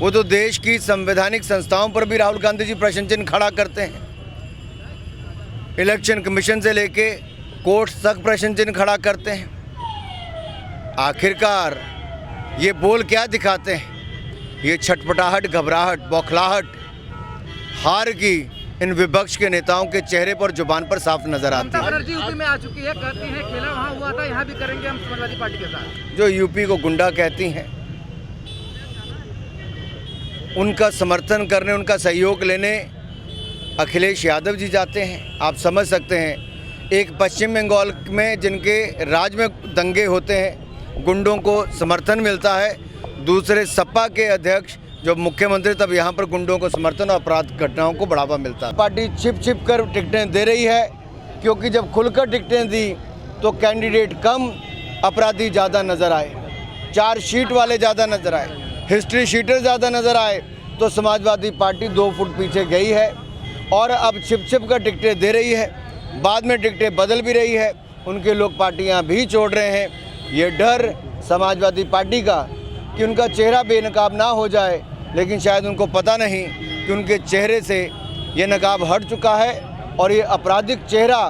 वो तो देश की संवैधानिक संस्थाओं पर भी राहुल गांधी जी प्रश्न चिन्ह खड़ा करते हैं। इलेक्शन कमीशन से लेके कोर्ट तक प्रश्न चिन्ह खड़ा करते हैं। आखिरकार ये बोल क्या दिखाते हैं? ये छटपटाहट, घबराहट, बौखलाहट, हार की इन विपक्ष के नेताओं के चेहरे पर, जुबान पर साफ नजर आती है। बनर्जी यूपी में आ चुकी है, कहती हैं खेला वहाँ हुआ था, यहाँ भी करेंगे हम समाजवादी पार्टी के साथ। जो यूपी को गुंडा कहती हैं, उनका समर्थन करने, उनका सहयोग लेने अखिलेश यादव जी जाते हैं। आप समझ सकते हैं, एक पश्चिम बंगाल में जिनके राज में दंगे होते हैं, गुंडों को समर्थन मिलता है, दूसरे सपा के अध्यक्ष जो मुख्यमंत्री, तब यहाँ पर गुंडों को समर्थन और अपराध घटनाओं को बढ़ावा मिलता है। पार्टी छिप छिप कर टिकटें दे रही है, क्योंकि जब खुलकर टिकटें दी तो कैंडिडेट कम, अपराधी ज़्यादा नज़र आए, चार्जशीट वाले ज़्यादा नज़र आए, हिस्ट्री शीटर ज़्यादा नज़र आए, तो समाजवादी पार्टी 2 फुट पीछे गई है और अब छिप छिप कर टिकटें दे रही है। बाद में टिकटें बदल भी रही है, उनके लोग पार्टियां भी छोड़ रहे हैं। ये डर समाजवादी पार्टी का कि उनका चेहरा बेनकाब ना हो जाए, लेकिन शायद उनको पता नहीं कि उनके चेहरे से ये नकाब हट चुका है और ये आपराधिक चेहरा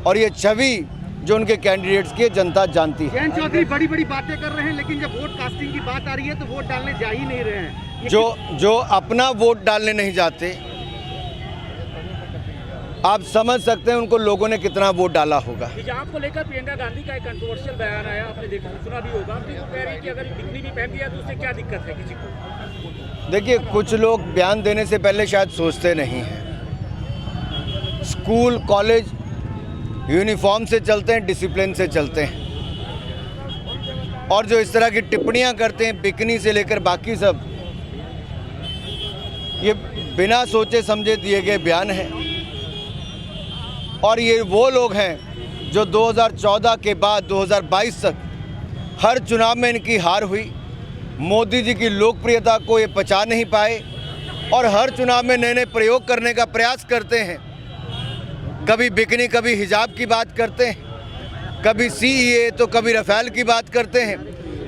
और ये छवि जो उनके कैंडिडेट्स की जनता जानती है। जयंत चौधरी बड़ी बड़ी बातें कर रहे हैं, लेकिन जब वोट कास्टिंग की बात आ रही है तो वोट डालने जा ही नहीं रहे हैं। जो अपना वोट डालने नहीं जाते, आप समझ सकते हैं उनको लोगों ने कितना वोट डाला होगा। हिजाब को लेकर प्रियंका गांधी का एक कंट्रोवर्शियल बयान आया, आपने देखा, सुना भी होगा, कि वो कह रही है कि अगर बिकनी भी पहन दिया तो उससे क्या दिक्कत है किसी को। देखिए, कुछ लोग बयान देने से पहले शायद सोचते नहीं हैं। स्कूल कॉलेज यूनिफॉर्म से चलते हैं, डिसिप्लिन से चलते हैं, और जो इस तरह की टिप्पणियां करते हैं, बिकनी से लेकर बाकी सब, ये बिना सोचे समझे दिए गए बयान हैं। और ये वो लोग हैं जो 2014 के बाद 2022 तक हर चुनाव में इनकी हार हुई, मोदी जी की लोकप्रियता को ये पचा नहीं पाए और हर चुनाव में नए नए प्रयोग करने का प्रयास करते हैं। कभी बिकनी, कभी हिजाब की बात करते हैं, कभी सीएए तो कभी रफेल की बात करते हैं,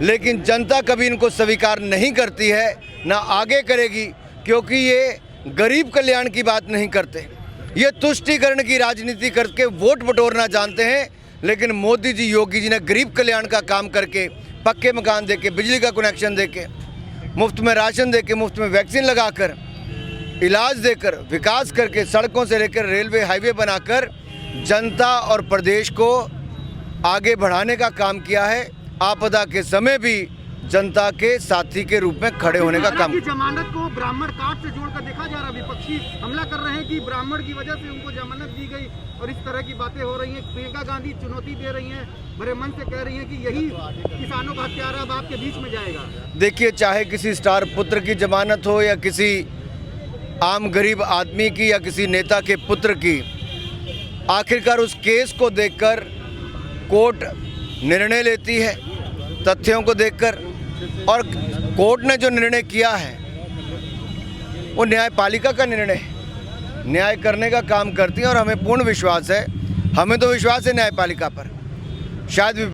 लेकिन जनता कभी इनको स्वीकार नहीं करती है, ना आगे करेगी, क्योंकि ये गरीब कल्याण की बात नहीं करते। ये तुष्टीकरण की राजनीति करके वोट बटोरना जानते हैं, लेकिन मोदी जी, योगी जी ने गरीब कल्याण का काम करके, पक्के मकान देके, बिजली का कनेक्शन देके, मुफ्त में राशन देके, मुफ्त में वैक्सीन लगाकर, इलाज देकर, विकास करके, सड़कों से लेकर रेलवे हाईवे बनाकर जनता और प्रदेश को आगे बढ़ाने का काम किया है। आपदा के समय भी जनता के साथी के रूप में खड़े होने का काम। जमानत को ब्राह्मण कार्ड से जोड़कर देखा जा रहा है, विपक्षी हमला कर रहे हैं कि ब्राह्मण की वजह से उनको जमानत दी गई और इस तरह की बातें हो रही हैं। प्रियंका गांधी चुनौती दे रही हैं, बड़े मन से कह रही हैं कि यही किसानों का हत्यारा अब आपके बीच में जाएगा। देखिए, चाहे किसी स्टार पुत्र की जमानत हो या किसी आम गरीब आदमी की या किसी नेता के पुत्र की, आखिरकार उस केस को देखकर कोर्ट निर्णय लेती है, तथ्यों को देखकर, और कोर्ट ने जो निर्णय किया है वो न्यायपालिका का निर्णय है, न्याय करने का काम करती है और हमें पूर्ण विश्वास है, हमें तो विश्वास है न्यायपालिका पर। शायद